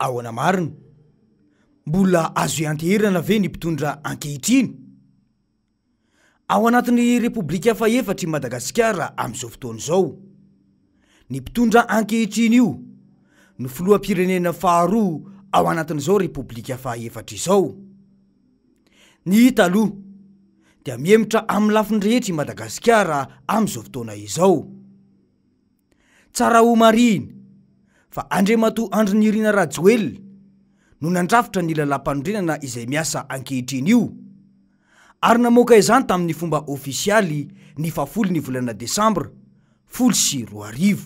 ahoana marina mbola azo ianteherana ve ny mpitondra ankehitriny ao anatin'ny repoblika faefatra i Madagasikara amin'izao fotoana izao ny mpitondra ankehitriny io no filoham-pirenena faharoa ao anatin'izao repoblika faefatra izao ny hita aloha dia miemotra amin'ny lafiny rehetra i Madagasikara amin'izao fotoana izao tsara ho marina fa Andriamatoa Andrinirina Rajoelina no nandrafitra ny lalam-panorenana izay miasa ankehitriny io ary namoaka izany tamin'ny fomba ofisialy ny 10 volana Desambra 2020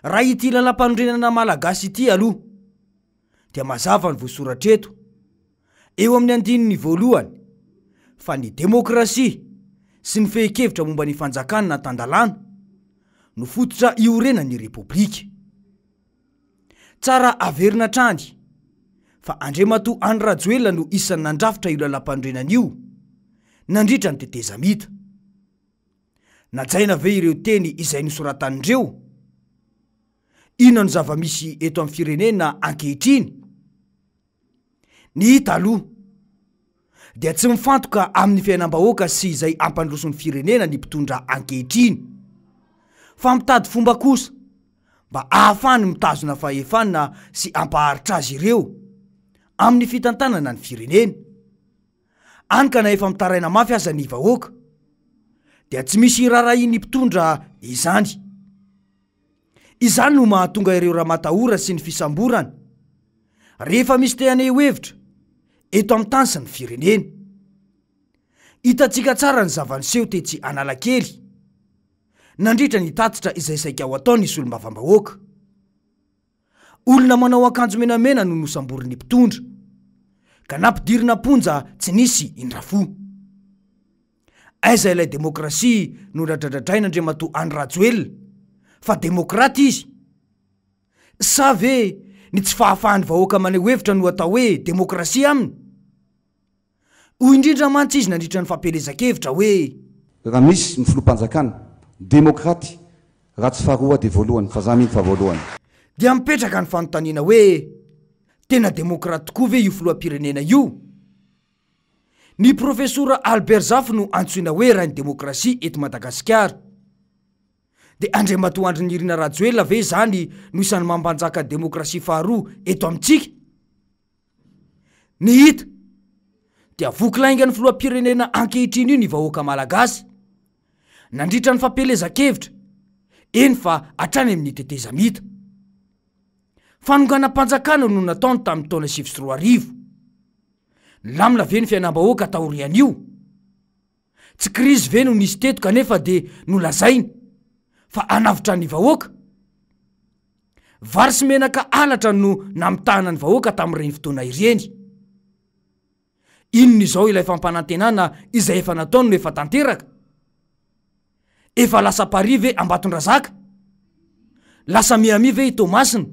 raha ity lalam-panorenana malagasy ity aloha dia mazava ny voasoratra eto eo amin'ny andininy voalohany fa ny demokrasia sy ny fehi-kevitra momba ny fanjakana na tandalana no fototra iorenan'ny repoblika tsara averina trany fa Andriamatoa Andry Rajoelina no isan'ny nandrafitra io lalam-panorenana io nandritra ny tetezamita najaina ve ireo teny izay nosoratan'ireo inona no zava-misy eto amin'ny firenena ankehitriny ny hita aloha dia tsy mifantoka amin'ny fiainam-bahoaka sy izay ampandroson'ny firenena ny mpitondra ankehitriny fa mitady fomba kosa mba ahafahany mitazona fahefanana sy ampaharitra azy ireo amin'ny fitantanana ny firenena any ka na efa mitaraina mafy aza ny vahoaka dia tsy misy rarahin'ny mpitondra izany no mahatonga ireo raha-matahora sy ny fisamborana rehefa misy te haneho hevitra eto amin'ny tany sy ny firenena hitantsika tsara ny zava-niseho tetsy Analakely nandritra ny tatitra izay saika ho ataony ny solom-bavambahoaka olona manao akanjo menamena no nosamborin'ny mpitondra ka nampidirina ponja tsy nisy indrafo aiza ilay demokrasia no radradradrain'Andriamatoa Andry Rajoelina fa demokrata izy sa ve ny tsy fahafahan'ny vahoaka maneho hevitra no atao hoe demokrasia aminy hoy indrindra mantsy izy nandritra ny fampelezan-kevitra hoe raha misy ny filoham-panjakana demokraty raha tsy faharoa dia voalohany fa zany fa voalohany dia mipetraka ny fanontaniana hoe tena demokraty tokoa ve io filoham-pirenena io ny profesora Albert Zafy no antsoina hoe rain'ny demokrasia eto Madagasikara dia Andriamatoa Andrinirina Rajoelina ve zany no isan'ny mampanjaka demokrasia faharoa eto amintsika ny hita dia vokilaingany filoham-pirenena ankehitriny io ny vahoaka malagasy nandritra ny fampelezan-kevitra eny fa hatrany amin'ny tetezamita fanonganam-panjakana no nataony tamin'ny taona 2020 lamina ve ny fiainam-bahoaka taorian'io tsy krizy ve no nisy teto kanefa dia nolazainy fa anavitra ny vahoaka vary sy menaka alatra no namitahana ny vahoaka tamin'ireny fotoana ireny inony izao ilay fampanantenana izay efa nataony no efa tanteraka efa lasa Paris ve Ambatondrazaka lasa Miami ve i Tomasina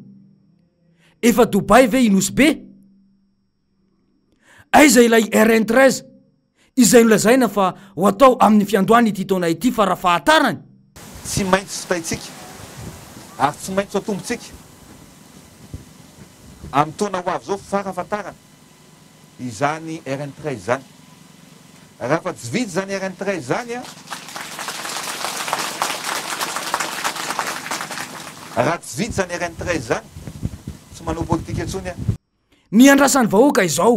efa Dubai ve i Nosy Be aiza ilay RN13 izay nolazaina fa ho atao amin'ny fiandohany ity taona ity fa raha fahatarany tsy maintsy sotaitsika ary tsy maintsy atombotsika amin'ny taona ho avy zao farafatarana izany RN13 zany raha fa tsy vidy zany RN13 zany raha tsy vidy zany RN13 zany tsy manao politika intsony ny andrasan'ny vahoaka izao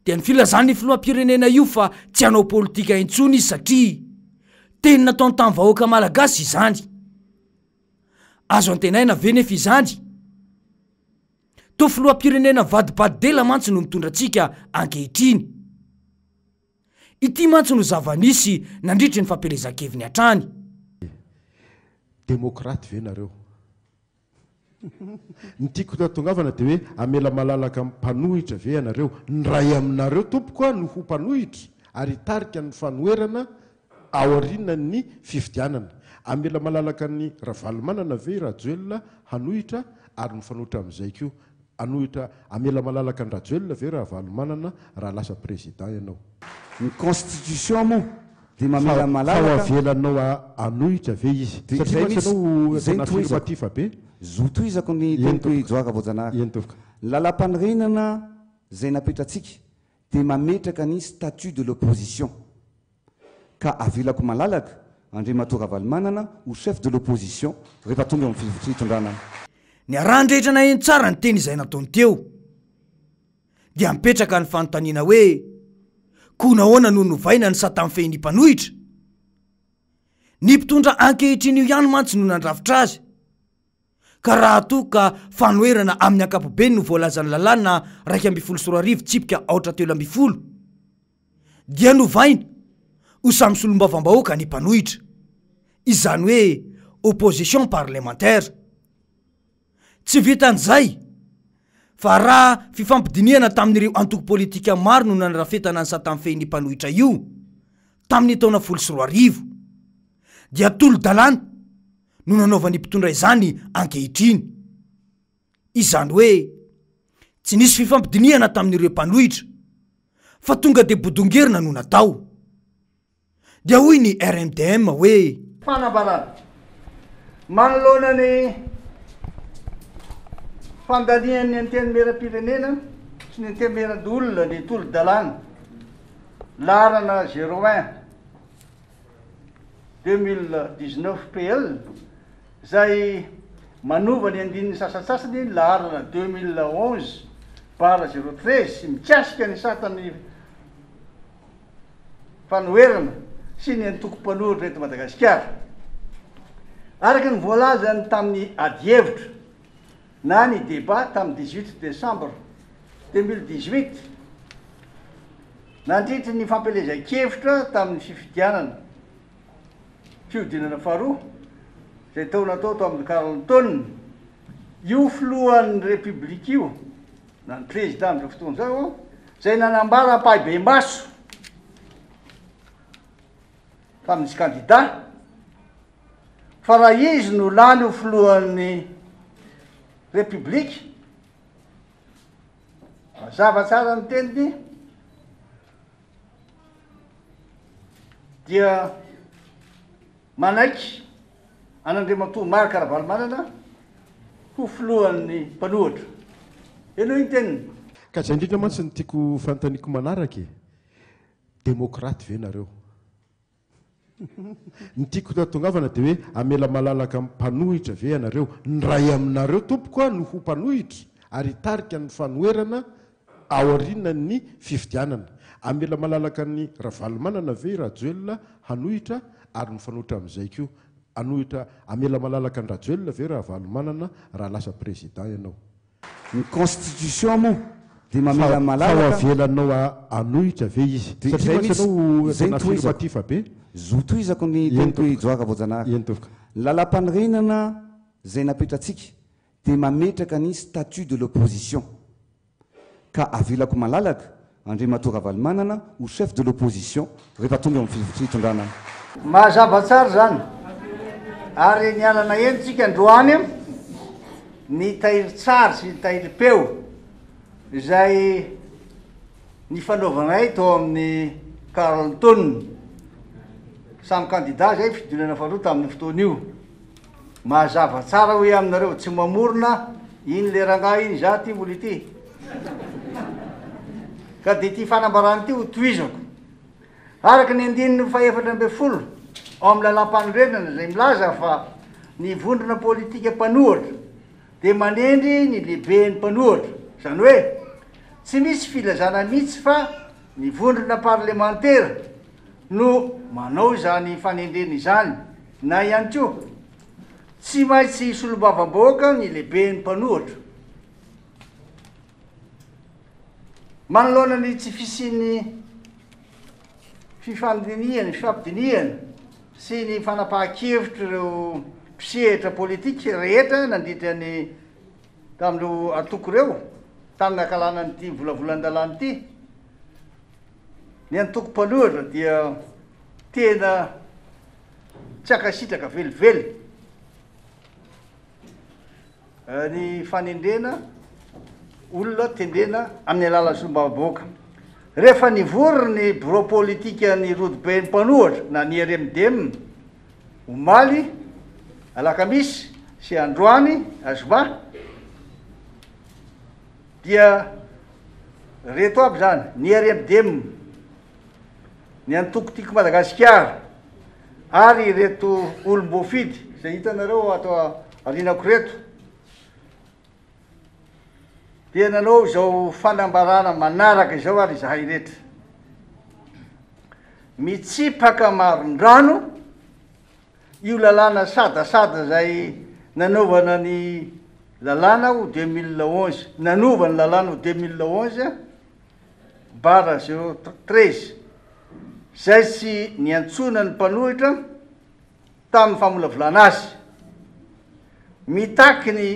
dia ny filazan'ny filoham-pirenena io fa tsy hanao politika intsony izy satria teny nataony tamin'ny vahoaka malagasy izany azo antenaina ve nefa izany to filoham-pirenena vadibadidela mantsy no mitondra antsika ankehitriny ity mantsy no zava-nisy nandritry ny fampelezan-keviny hatrany demokraty ve nareo ny tiako tatongavana dia hoe amela malalaka mpanohitra ve ianareo ny ray aminareo tompoka no ho mpanohitra ary tarika ny fanoerana ao arinana ny fifidianana amela malalaka ny ravalomanana ve Rajoelina hanohitra ary ny fanohitra amin'izay kio anohitra amela malalaka ny Rajoelina ve ravalomanana raha lasa président ianao ny constitution moa dia mamela malalaka fa avelanao anohitra ve izy satria anao affirmatif be zotoizako ny tenitoy joaka voajanahary lalam-panorenana zay napetratsika dia mametraka ny statut de l'opposition ka avelako malalaka Andriamatora Ravalomanana ho chef de l'opposition rehefa tonga amin'ny fitondrana ny arandrehetra na eny tsara ny teny izay nataony teo dia mipetraka ny fanontaniana hoe koa nahoana no novaina ny Satan fehiny mpanohitra ny mpitondra ankehitriny io ihany mantsy no nandrafitra azy ka raha toka fanoherana amin'ny ankapobeny no voalazany lalàna 240 tsipika 320 dia novaina ho samy solombavam-bahoaka ny mpanohitra izany hoe opposition parlementaire tsy vitan'izay fa raha fifampidiniana tamin'ireo antoko politika maro no nanrafetana ny Satan fehiny mpanohitra io tamin'ny taona 2010 dia tolo-dalàna no nanaovany mpitondra izany ankehitriny izany hoe tsy nisy fifampidiniana tamin'ireo mpanohitra fa tonga dia bodongerina no natao dia hoy ny RMDM hoe fanambarana manoloana ny fandanian'ny antenimera-pirenena sy ny antenimera-dolona ny tolo-dalàna larana 01 2019 PL zay manova ny andininy sasatsasany larana 2011 bara 013 sy mikasika ny satany fanoherana sy ny antoko-panohitra eto Madagasikara araka ny voalazany tamin'ny adievitra na ny débat tamin'ny 18 décembre 2018 nandritry ny fampelezan-kevitra tamin'ny fifidianana fiodinana faharoa zay tao natao tao amin'ny Carleton io filohan'ny république io na ny président amin'izao fotoana zao zay nanambara pahibe maso tamin'nisy candidat fa raha izy no lany ho filohan'ny république mazava tsara ny teniny dia manaiky an'Andriamatoa Marc Ravalomanana ho filohan'ny mpanohitra eno iny teniny ka zay indrindra mantsy ny tiako fanontaniako manaraky demokraty ve nareo ny tiako tongavana dia hoe amela malalaka mpanohitra ve ianareo ny ray aminareo tompoko a no ho mpanohitra ary tarika ny fanoherana aoriana ny fifidianana amela malalaka ny Ravalomanana ve Rajoelina hanohitra ary ny fanohitra amin'izay kio anohitra amela malalaka ny Rajoelina ve Ravalomanana raha lasa président ianao ny constitution moa dia mamela malalaka avelanao anohitra ve izy satria mantsy anao afirmatif be zotoizako ny tenitoy joaka voajanahary lalam-panorenana zay napetratsika dia mametraka ny statut de l'opposition ka avelako malalaka Andriamatora Ravalomanana ho chef de l'opposition rehefa tonga amin'ny fitondrana mazava tsara zany ary ny alana enitsika androany ny tahiry tsara sy ny tahiry peo izay ny fanaovanay tao amin'ny Carleton samy candidat zay fidinana faharoa tamin'ny fotoana io mazava tsara hoe aminareo tsy mamorona iny le rangahy iny za ty olo ity ka dia ty fanambarany ty ho toizako araka ny andininy faefatra ambe folo ao amin'ny lalam-panorenana zay milaza fa ny vondrona politika mpanohitra dia manendry ny lehibe ny mpanohitra zany hoe tsy misy filazana mihitsy fa ny vondrona parlementaire no manao zany fanendreny izany na ihany koa tsy maintsy solombavam-bahoaka ny lehibe ny mpanohitra manoloana ny tsy fisiany fifandiniana fifampidiniana sy ny fanapahan-kevitra ireo mpisehatra politika rehetra nandritra ny tamin'ireo atoko ireo tamin'ny akalana nyity volavolan-dalàna ity ny antoko-panohitra dia tena tsy akasitraka velively ny fanendrena olona tendrena amin'ny alalan'ny solombavam-bahoaka rehefa nivory ny bureau politika ny rodobe ny mpanohitra na ny RMDM omaly alakamisy sy androany azoba dia reto aby zany ny RMDM ny antokotiako Madagasikara ary reto olom-boafidy zay hitanareo atao arinako reto dia nanao zao fanambarana manaraka izao ary zahay rehetra mitsipaka maron-drano io lalàna sadasada zay nanaovana ny lalàna ho 2011 nanova ny lalàna ho 2011 bara 013 zay sy niantsona ny mpanohitra tamin'ny famolavolana azy mitaky ny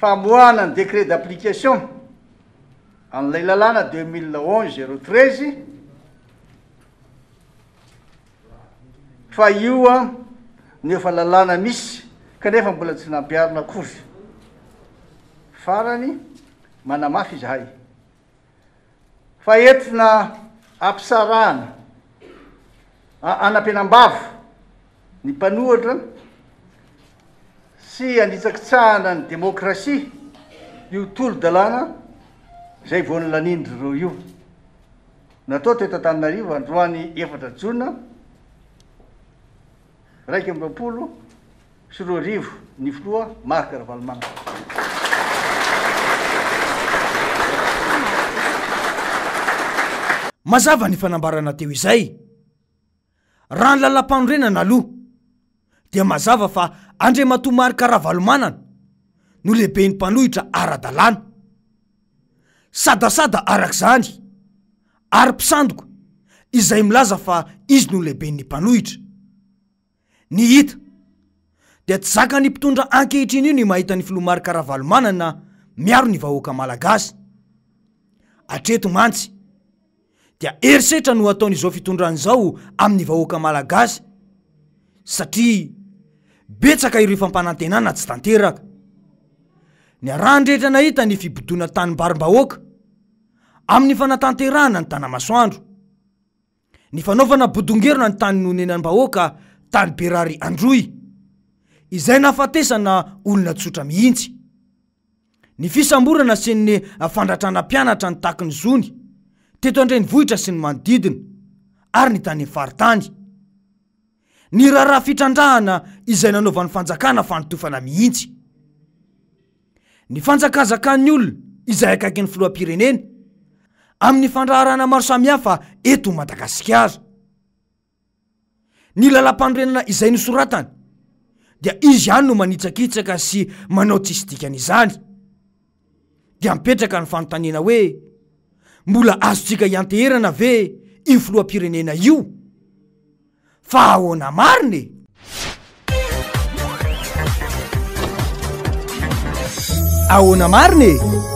famoahana ny décret d'application amin'ilay lalàna 2011 013 fa io a ny efa lalàna misy kanefa mbola tsy nampiarina akory farany manamafy izahay fa entina ampisarahana anampianam-bavo ny mpanohatra sy anitsakitsahana ny demokrasia io tolo-dalàna zay vao ny lanindry reo io natao teto Antananarivo androany 4 jona 20 sy 20 ny foloa Marc Ravalomanana. Mazava ny fanambarana teo izay raha ny lalam-panorenana aloha dia mazava fa Andriamatoa Marc Ravalomanana no lehibe ny mpanohitra ara-dalàna sadasada arak'izany ary mpisandoko izay milaza fa izy no lehibe ny mpanohitra ny hita dia tsy zaka ny mpitondra ankehitriny io ny mahita ny filoha Marc Ravalomanana miaro ny vahoaka malagasy atreto mantsy dia erisetra no ataon'izao fitondran'izao amin'ny vahoaka malagasy satria betsaka ireo fampanantenana tsy tanteraka ny arandrehetra nahita ny fibodona tanim-barim-bahoaka amin'ny fanatanterahana ny tanamasoandro ny fanaovana bodongerona ny tany nonenan-bahoaka tany Berary Androy izay nafatesana olona tsotra mihitsy ny fisamborana sy ny fandratrana mpianatra ny taky ny zony teto Andrenivohitra sy ny manodidina ary ny tany faritany ny raharaha fitrandrahana izay nanaovan'ny fanjakana fanotofana mihitsy ny fanjakazakan'ny olona izay akaiky ny filoham-pirenena amin'ny fandraharana maro samihafa eto Madagasikara ny lalam-panorenana izay nosoratany dia izy ihany no manitsakitsaka sy manao tsisy dikan'izany dia mipetraka ny fanontaniana hoe mbola azontsika ianteherana ve io filoham-pirenena io fa ahoana mariny ahoana mariny